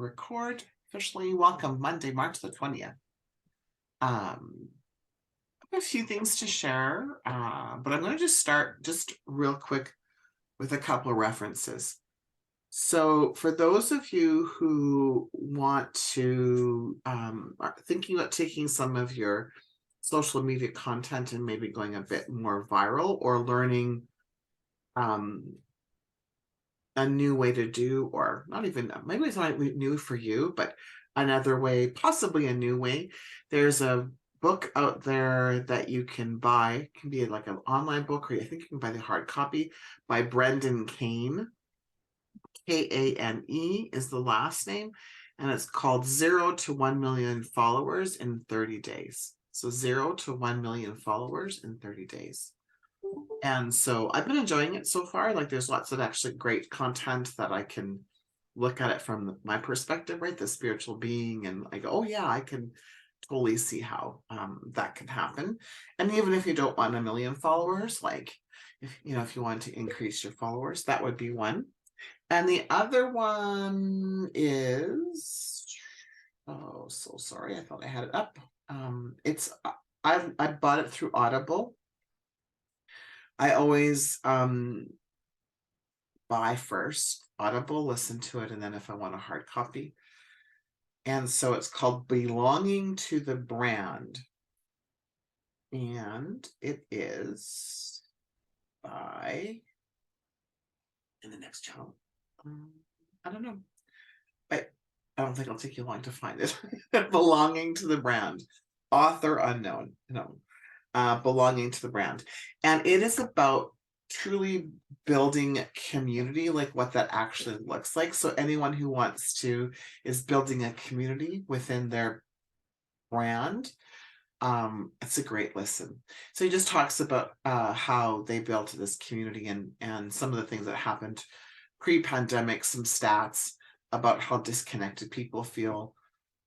Record officially. Welcome Monday, March the 20th. I have a few things to share, but I'm going to just start just real quick with a couple of references. So for those of you who want to, are thinking about taking some of your social media content and maybe going a bit more viral or learning a new way to do, or not even, maybe it's not new for you, but another way, possibly a new way. There's a book out there that you can buy. It can be like an online book, or I think you can buy the hard copy by Brendan Kane. Kane is the last name, and it's called 0 to 1 million followers in 30 days. So 0 to 1 million followers in 30 days. And so I've been enjoying it so far. Like there's lots of actually great content that I can look at it from my perspective, right? The spiritual being, and I go, oh yeah, I can totally see how that can happen. And even if you don't want 1 million followers, like if you want to increase your followers, that would be one. And the other one is, oh, so sorry, I thought I had it up. It's I bought it through Audible. I always buy first Audible, listen to it, and then if I want a hard copy. And so it's called Belonging to the Brand. And it is by, in the next channel, I don't know. I don't think it'll take you long to find it. Belonging to the Brand. Author unknown. No. Belonging to the Brand. And it is about truly building community, like what that actually looks like. So anyone who wants to is building a community within their brand. It's a great listen. So he just talks about how they built this community and some of the things that happened pre-pandemic, some stats about how disconnected people feel,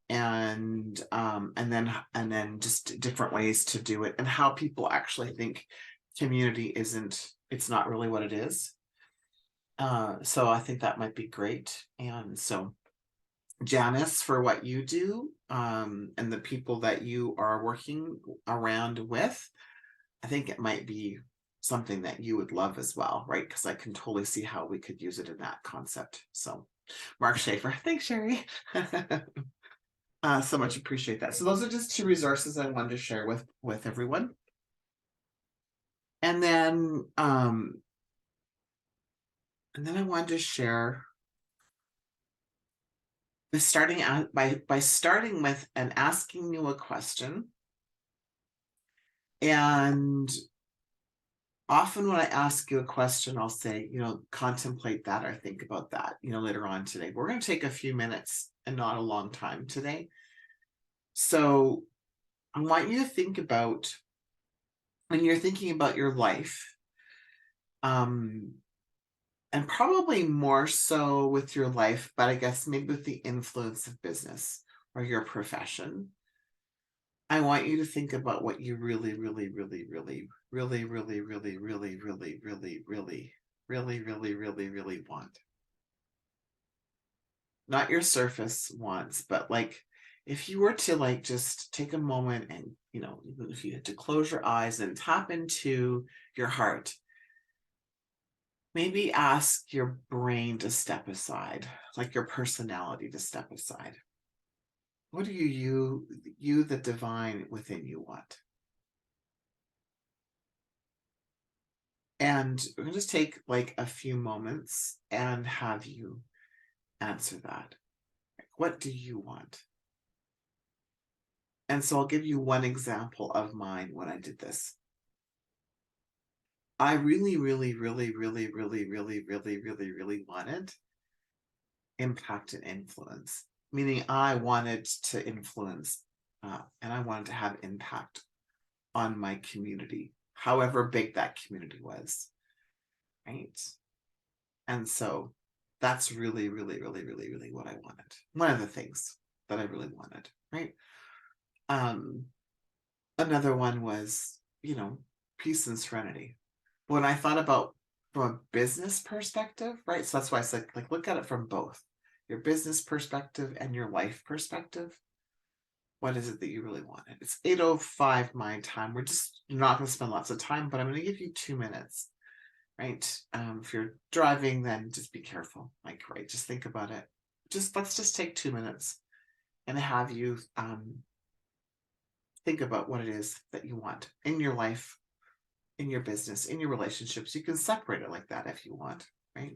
and then just different ways to do it, and how people actually think community it's not really what it is. So I think that might be great. And so Janice, for what you do, and the people that you are working around with, I think it might be something that you would love as well, right? Because I can totally see how we could use it in that concept. So Mark Schaefer, thanks, Sherry. So much appreciate that. So those are just two resources I wanted to share with everyone. And then I wanted to share the starting out by starting with and asking you a question. And often when I ask you a question, I'll say, contemplate that or think about that, later on today. We're going to take a few minutes and not a long time today. So I want you to think about, when you're thinking about your life, and probably more so with your life, but I guess maybe with the influence of business or your profession, I want you to think about what you really, really, really, really, really, really, really, really, really, really, really, really, really, really, really want. Not your surface wants, but like if you were to like just take a moment and, even if you had to close your eyes and tap into your heart, maybe ask your brain to step aside, like your personality to step aside. What do you, the divine within you, want? And we're going to just take like a few moments and have you answer that. What do you want? And so I'll give you one example of mine when I did this. I really, really, really, really, really, really, really, really, really wanted impact and influence, meaning I wanted to influence and I wanted to have impact on my community, however big that community was, right? And so that's really, really, really, really, really what I wanted. One of the things that I really wanted, right? Another one was, peace and serenity. When I thought about from a business perspective, right? So that's why I said, like, look at it from both your business perspective and your life perspective. What is it that you really wanted? It's 8:05 my time. We're just not going to spend lots of time, but I'm going to give you 2 minutes, right? If you're driving, then just be careful. Like, right, just think about it. Let's just take 2 minutes and have you think about what it is that you want in your life, in your business, in your relationships. You can separate it like that if you want, right?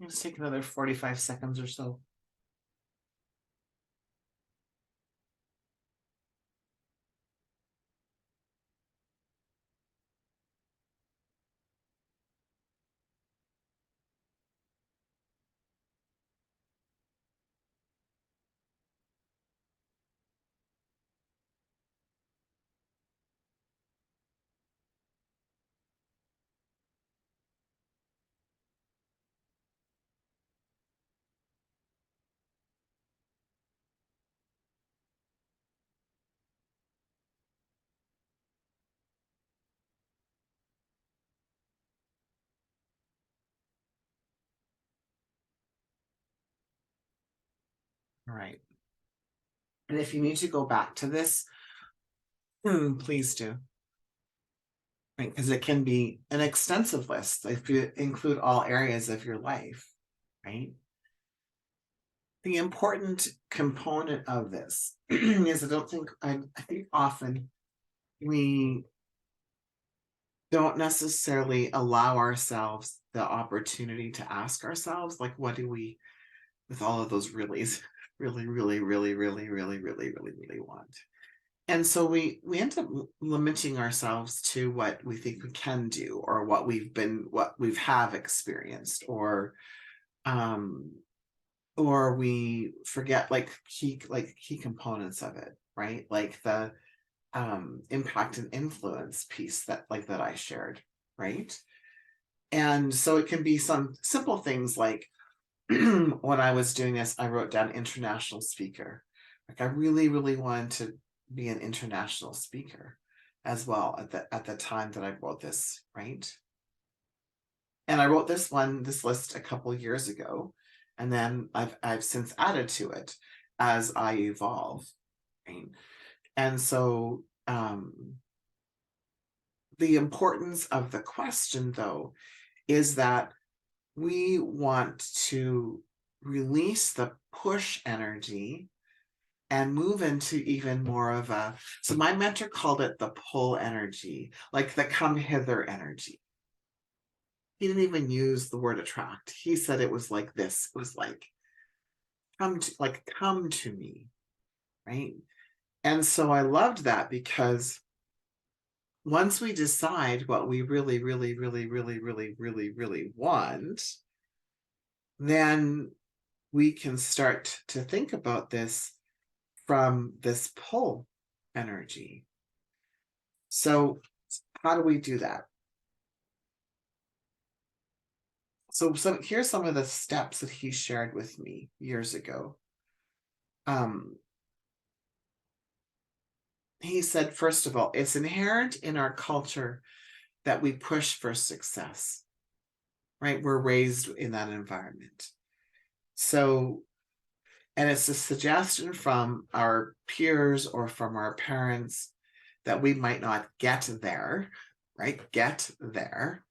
Just take another 45 seconds or so. All right. And if you need to go back to this, please do. Right, because it can be an extensive list if you include all areas of your life, right? The important component of this is I think often we don't necessarily allow ourselves the opportunity to ask ourselves, like, what do we, with all of those reallys, really, really, really, really, really, really, really, really want? And so we end up limiting ourselves to what we think we can do, or what we've have experienced, um or we forget key components of it, right? Like the impact and influence piece that I shared, right? And so it can be some simple things like when I was doing this, I wrote down international speaker. Like I really, really wanted to be an international speaker as well at the time that I wrote this, right? And I wrote this list a couple years ago, and then I've since added to it as I evolve, right? And so the importance of the question, though, is that we want to release the push energy and move into even more of a, so my mentor called it the pull energy, like the come hither energy. He didn't even use the word attract. He said it was like this. It was like come to me, right? And so I loved that, because once we decide what we really, really, really, really, really, really, really want, then we can start to think about this from this pull energy. So how do we do that? So here's some of the steps that he shared with me years ago. Um, he said, first of all, it's inherent in our culture that we push for success, right? We're raised in that environment. So, and it's a suggestion from our peers or from our parents that we might not get there, right? Get there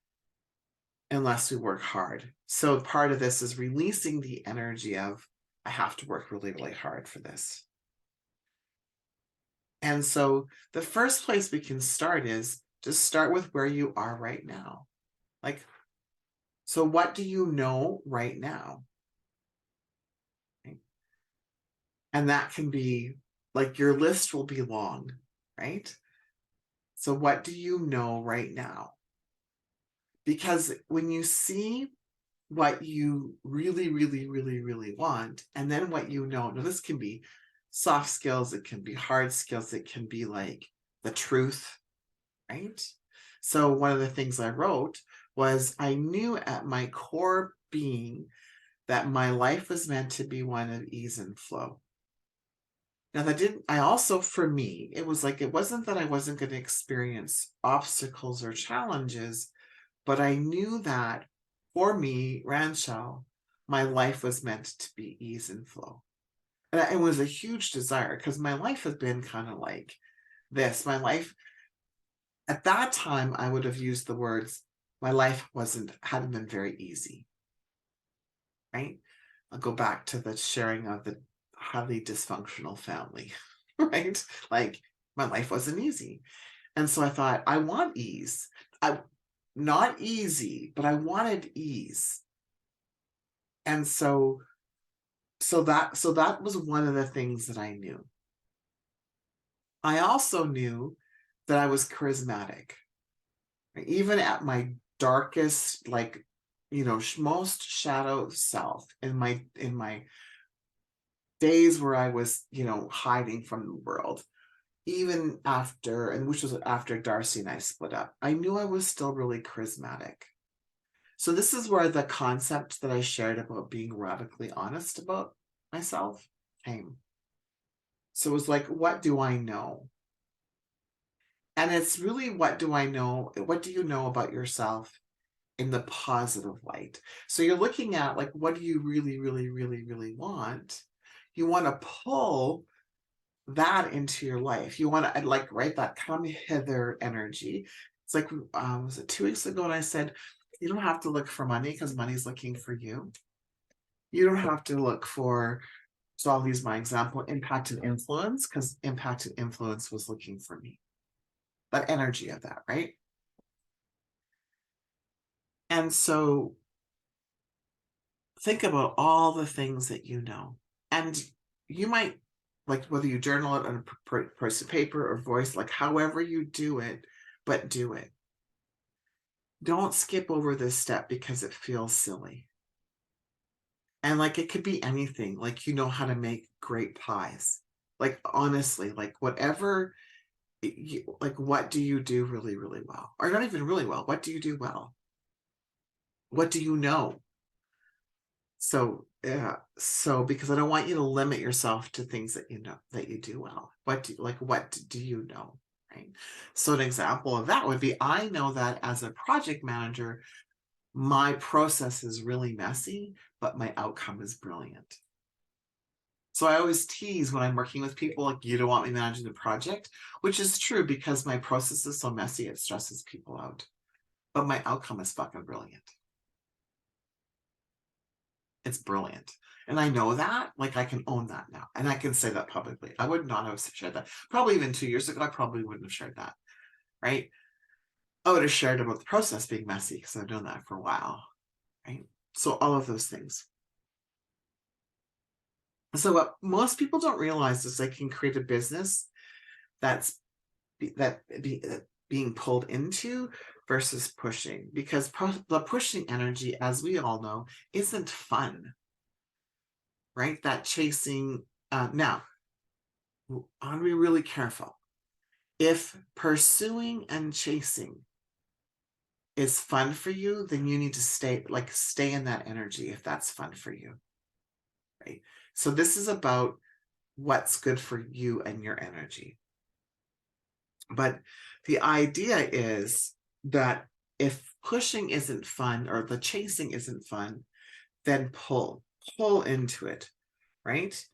unless we work hard. So part of this is releasing the energy of, I have to work really, really hard for this. And so the first place we can start is just start with where you are right now. Like, so what do you know right now? Okay. And that can be like your list will be long, right? So what do you know right now? Because when you see what you really, really, really, really want, and then what you know, now this can be soft skills, it can be hard skills, it can be like the truth, right? So one of the things I wrote was I knew at my core being that my life was meant to be one of ease and flow. Now that didn't, I also, for me, it was like, it wasn't that I wasn't going to experience obstacles or challenges, but I knew that for me, Ranchel, my life was meant to be ease and flow. And it was a huge desire because my life has been kind of like this. My life, at that time, I would have used the words, my life hadn't been very easy, right? I'll go back to the sharing of the highly dysfunctional family, right? Like my life wasn't easy. And so I thought, I want ease. I not easy, but I wanted ease. And so that was one of the things that I knew. I also knew that I was charismatic. Even at my darkest, like, most shadow self in my days where I was, hiding from the world, even after, and which was after Darcy and I split up, I knew I was still really charismatic. So this is where the concept that I shared about being radically honest about myself came. So it was like, what do I know? And it's really, what do I know? What do you know about yourself in the positive light? So you're looking at like, what do you really, really, really, really want? You want to pull that into your life. You want to like, right, that come hither energy. It's like, was it 2 weeks ago? And I said, you don't have to look for money because money's looking for you. You don't have to look for, so I'll use my example, impact and influence, because impact and influence was looking for me. That energy of that, right? And so think about all the things that you know. And you might, like, whether you journal it on a piece of paper or voice, like however you do it, but do it. Don't skip over this step because it feels silly. And like it could be anything, like you know how to make great pies. Like honestly, like whatever, like what do you do really, really well? Or not even really well. What do you do well? What do you know? So yeah, so because I don't want you to limit yourself to things that you know that you do well. What do you know? Right. So an example of that would be, I know that as a project manager, my process is really messy, but my outcome is brilliant. So I always tease when I'm working with people, like, you don't want me managing the project, which is true because my process is so messy, it stresses people out. But my outcome is fucking brilliant. It's brilliant. And I know that, like, I can own that now. And I can say that publicly. I would not have shared that. Probably even 2 years ago, I probably wouldn't have shared that. Right. I would have shared about the process being messy because I've done that for a while. Right. So all of those things. So what most people don't realize is they can create a business that's being pulled into versus pushing, because the pushing energy, as we all know, isn't fun, right? That chasing. Now, I want to be really careful. If pursuing and chasing is fun for you, then you need to stay in that energy if that's fun for you, right? So this is about what's good for you and your energy. But the idea is that if pushing isn't fun or the chasing isn't fun, then pull into it, right?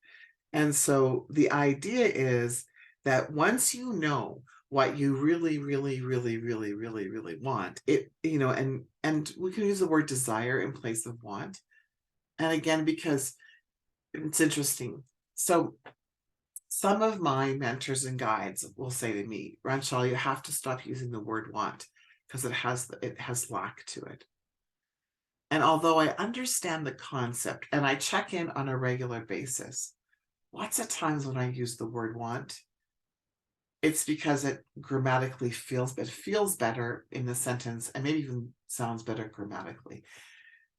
And so the idea is that once you know what you really, really, really, really, really, really want, it, and we can use the word desire in place of want. And again, because it's interesting. So some of my mentors and guides will say to me, Ranchal, you have to stop using the word want because it has lack to it. And although I understand the concept and I check in on a regular basis, lots of times when I use the word want, it's because it feels better in the sentence and maybe even sounds better grammatically.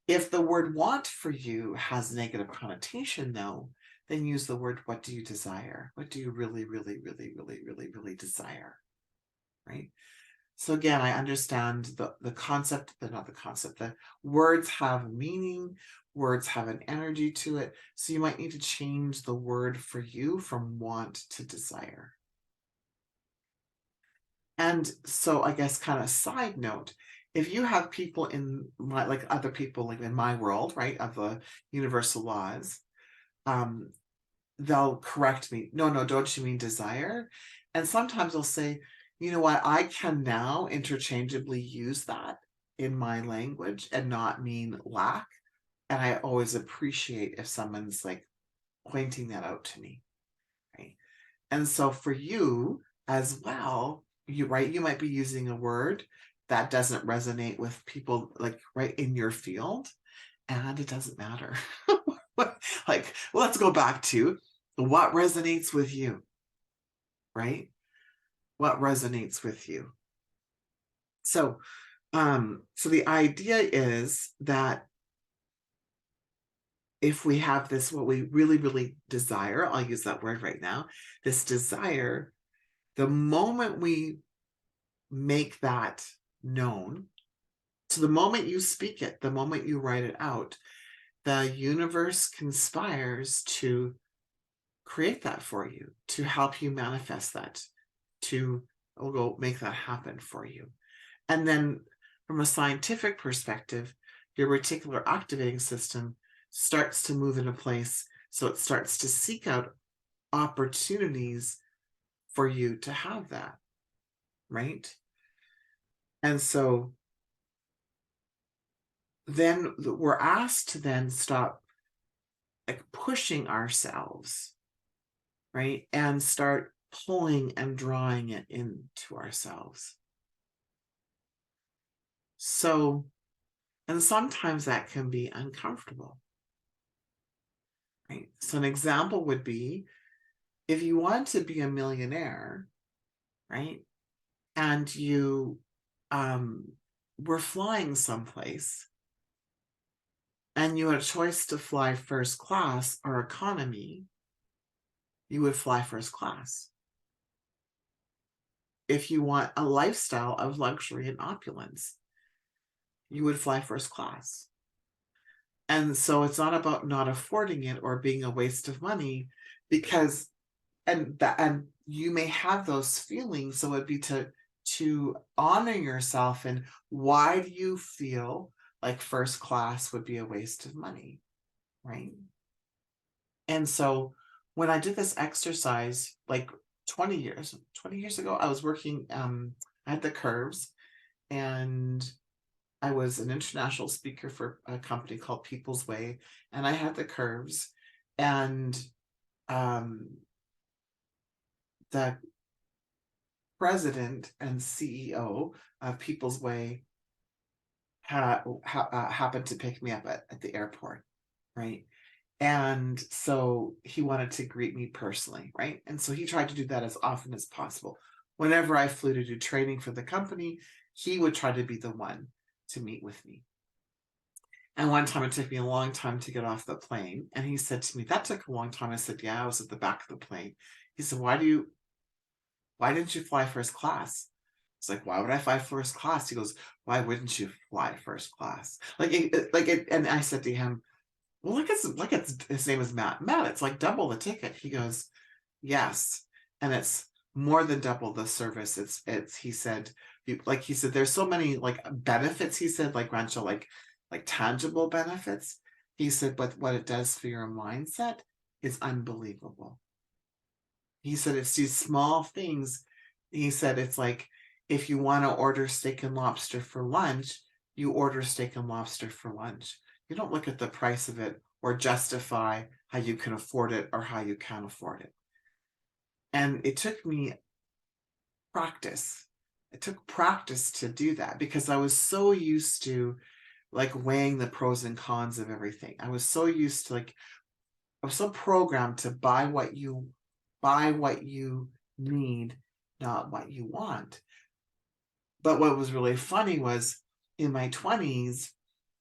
If the word want for you has negative connotation, though, then use the word what do you desire? What do you really, really, really, really, really, really desire? Right? So again, I understand the concept, but not the concept. The words have meaning, words have an energy to it. So you might need to change the word for you from want to desire. And so I guess kind of side note, if you have people in my, like other people like in my world, right, of the universal laws, um, they'll correct me. No, no, don't you mean desire? And sometimes they'll say, you know what, I can now interchangeably use that in my language and not mean lack. And I always appreciate if someone's like pointing that out to me, right? And so for you as well, you might be using a word that doesn't resonate with people like right in your field, and it doesn't matter. Like, let's go back to what resonates with you, right? What resonates with you. So, so the idea is that if we have this, what we really, really desire, I'll use that word right now, this desire, the moment we make that known, so the moment you speak it, the moment you write it out, the universe conspires to create that for you, to help you manifest that, to go make that happen for you. And then from a scientific perspective, your reticular activating system starts to move into place. So it starts to seek out opportunities for you to have that, right? And so then we're asked to then stop like pushing ourselves, right? And start pulling and drawing it into ourselves. So, and sometimes that can be uncomfortable, right? So, an example would be if you want to be a millionaire, right? And you were flying someplace and you had a choice to fly first class or economy, you would fly first class. If you want a lifestyle of luxury and opulence, you would fly first class. And so it's not about not affording it or being a waste of money, because and you may have those feelings. So it'd be to honor yourself and why do you feel like first class would be a waste of money, right? And so when I did this exercise like 20 years ago, I was working at the Curves, and I was an international speaker for a company called People's Way, and I had the Curves, and the president and CEO of People's Way happened to pick me up at the airport, right? And so he wanted to greet me personally, right? And so he tried to do that as often as possible. Whenever I flew to do training for the company, he would try to be the one to meet with me. And one time it took me a long time to get off the plane. And he said to me, that took a long time. I said, yeah, I was at the back of the plane. He said, why didn't you fly first class? It's like, why would I fly first class? He goes, why wouldn't you fly first class? And I said to him, well, his name is Matt. Matt, it's like double the ticket. He goes, yes. And it's more than double the service. It's he said, he said, there's so many like benefits, he said, like Rancho, like tangible benefits. He said, but what it does for your mindset is unbelievable. He said it's these small things. He said it's like if you want to order steak and lobster for lunch, you order steak and lobster for lunch. You don't look at the price of it or justify how you can afford it or how you can't afford it. And it took me practice. It took practice to do that because I was so used to like weighing the pros and cons of everything. I was so used to like, I was so programmed to buy what you need, not what you want. But what was really funny was in my 20s,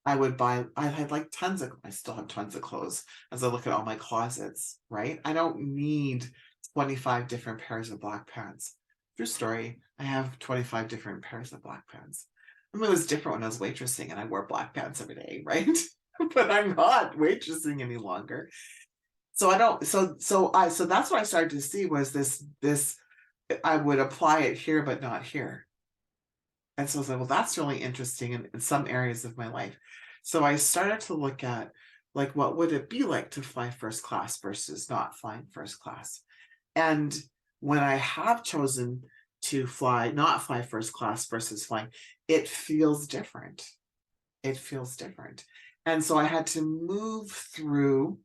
I had like I still have tons of clothes as I look at all my closets, right? I don't need 25 different pairs of black pants. True story, I have 25 different pairs of black pants. I mean, it was different when I was waitressing and I wore black pants every day, right? But I'm not waitressing any longer. So I don't, so that's what I started to see was this, I would apply it here, but not here. And so I was like, well, that's really interesting in some areas of my life. So I started to look at like, what would it be like to fly first class versus not flying first class? And when I have chosen to not fly first class versus flying, it feels different. It feels different. And so I had to move through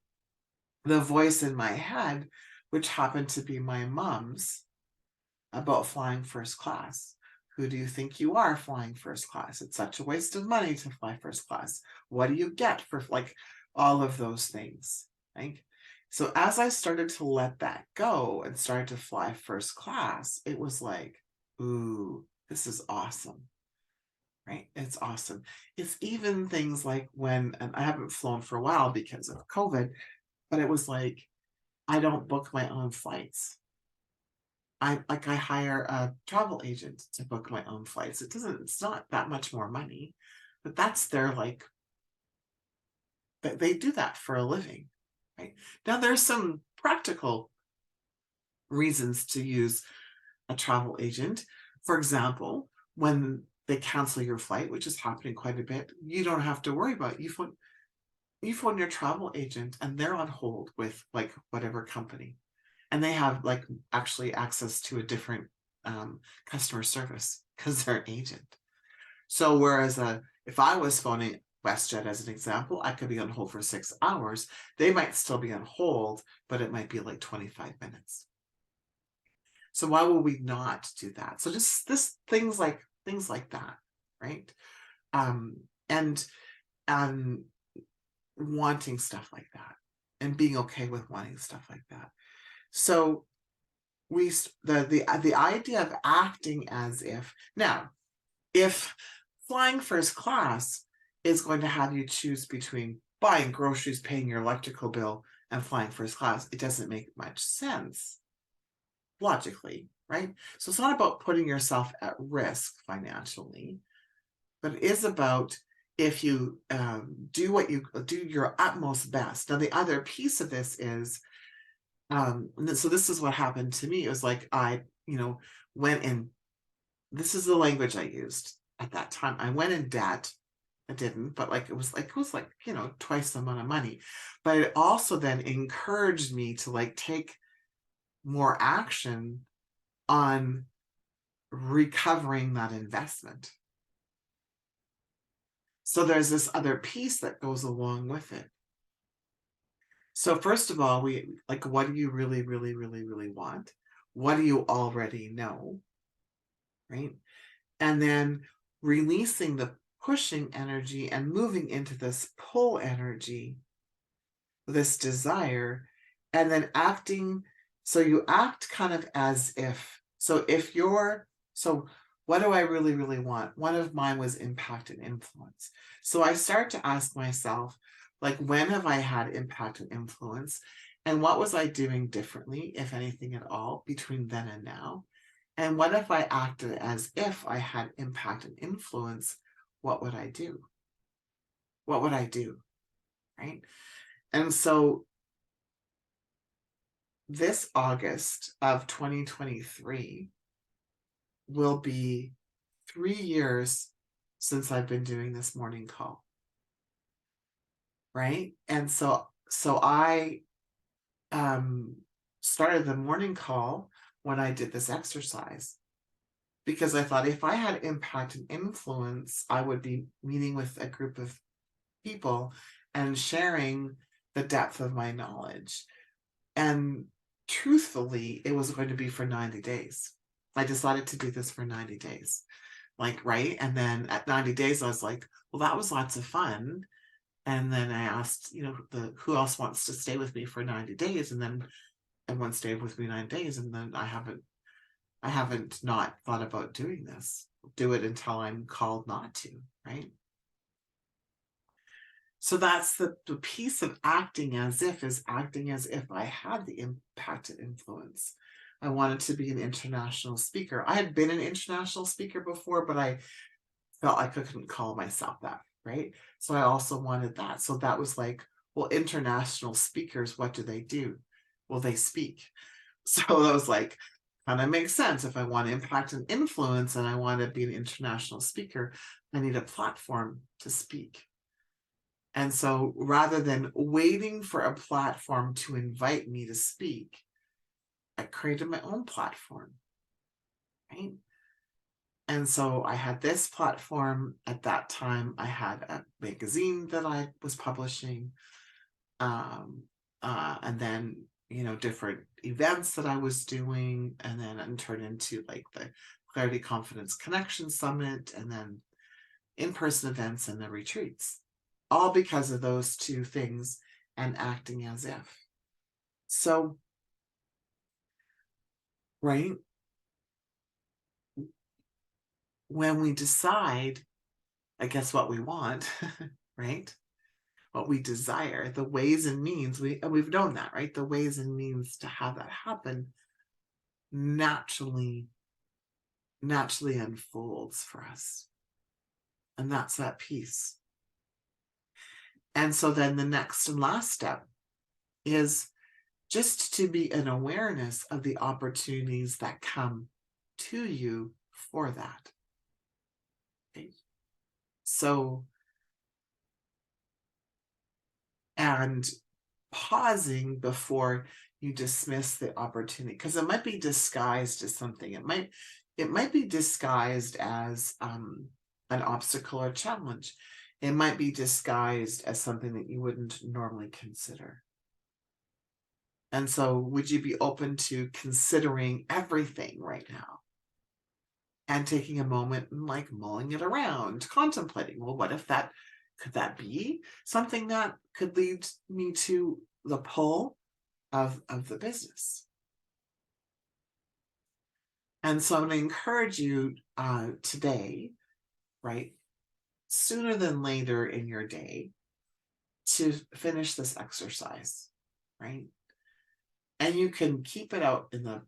the voice in my head, which happened to be my mom's, about flying first class. Who do you think you are flying first class? It's such a waste of money to fly first class. What do you get for like all of those things? Right? So as I started to let that go and started to fly first class, it was like, ooh, this is awesome. Right? It's awesome. It's even things like when, and I haven't flown for a while because of COVID, but it was like, I don't book my own flights. I hire a travel agent to book my own flights. It's not that much more money, but that's their like, they do that for a living, right? Now there's some practical reasons to use a travel agent. For example, when they cancel your flight, which is happening quite a bit, you don't have to worry about it. You phone your travel agent and they're on hold with like whatever company. And they have like actually access to a different customer service because they're an agent. So whereas if I was phoning WestJet as an example, I could be on hold for 6 hours. They might still be on hold, but it might be like 25 minutes. So why would we not do that? So just things like that, right? And wanting stuff like that and being okay with wanting stuff like that. So the idea of acting as if, now if flying first class is going to have you choose between buying groceries, paying your electrical bill, and flying first class, it doesn't make much sense logically, right? So it's not about putting yourself at risk financially, but it is about if you do your utmost best. Now the other piece of this is so this is what happened to me. It was like I went in, this is the language I used at that time. I went in debt. I didn't, but like it was like twice the amount of money. But it also then encouraged me to like take more action on recovering that investment. So there's this other piece that goes along with it. So first of all, we like, what do you really, really, really, really want? What do you already know? Right? And then releasing the pushing energy and moving into this pull energy, this desire, and then acting. So you act kind of as if, so what do I really, really want? One of mine was impact and influence. So I start to ask myself, like, when have I had impact and influence? And what was I doing differently, if anything at all, between then and now? And what if I acted as if I had impact and influence? What would I do? What would I do? Right? And so this August of 2023 will be 3 years since I've been doing this morning call. Right? And so I started the morning call when I did this exercise, because I thought if I had impact and influence, I would be meeting with a group of people and sharing the depth of my knowledge. And truthfully, it was going to be for 90 days. I decided to do this for 90 days. Like, right? And then at 90 days, I was like, well, that was lots of fun. And then I asked, who else wants to stay with me for 90 days? And then everyone stayed with me 9 days. And then I haven't not thought about doing this. Do it until I'm called not to, right? So that's the piece of acting as if, is acting as if I had the impact and influence. I wanted to be an international speaker. I had been an international speaker before, but I felt like I couldn't call myself that, right? So I also wanted that. So that was like, well, international speakers, what do? Well, they speak. So that was like, kind of makes sense. If I want to impact and influence and I want to be an international speaker, I need a platform to speak. And so rather than waiting for a platform to invite me to speak, I created my own platform, right? And so I had this platform. At that time, I had a magazine that I was publishing, and then, different events that I was doing, and then turned into like the Clarity Confidence Connection Summit, and then in-person events and the retreats, all because of those two things and acting as if. So, right, when we decide, I guess, what we want, right, what we desire, the ways and means, we've known that, right, the ways and means to have that happen naturally unfolds for us. And that's that piece. And so then the next and last step is just to be an awareness of the opportunities that come to you for that. Okay. So, and pausing before you dismiss the opportunity, because it might be disguised as something. It might be disguised as an obstacle or challenge. It might be disguised as something that you wouldn't normally consider. And so would you be open to considering everything right now? And taking a moment and like mulling it around, contemplating, well, what if could that be something that could lead me to the pull of the business? And so I'm going to encourage you today, right, sooner than later in your day, to finish this exercise, right? And you can keep it out in the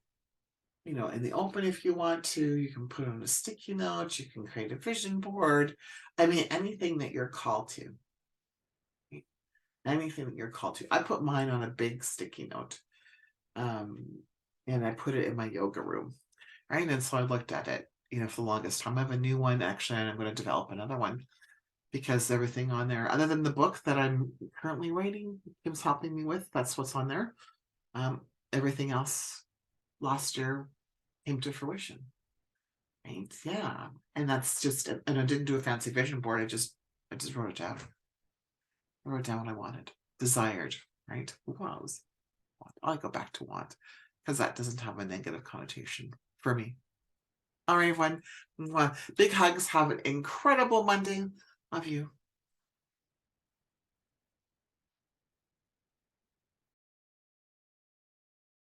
in the open if you want to. You can put it on a sticky note. You can create a vision board. I mean, anything that you're called to. Anything that you're called to. I put mine on a big sticky note. And I put it in my yoga room. Right. And so I looked at it, for the longest time. I have a new one actually, and I'm going to develop another one, because everything on there, other than the book that I'm currently writing, Kim's helping me with, that's what's on there. Everything else last year came to fruition. Right? Yeah. And that's just, and I didn't do a fancy vision board. I just wrote it down. I wrote down what I wanted, desired, right? Was. I'll go back to want, because that doesn't have a negative connotation for me. All right, everyone. Big hugs. Have an incredible Monday. Love you.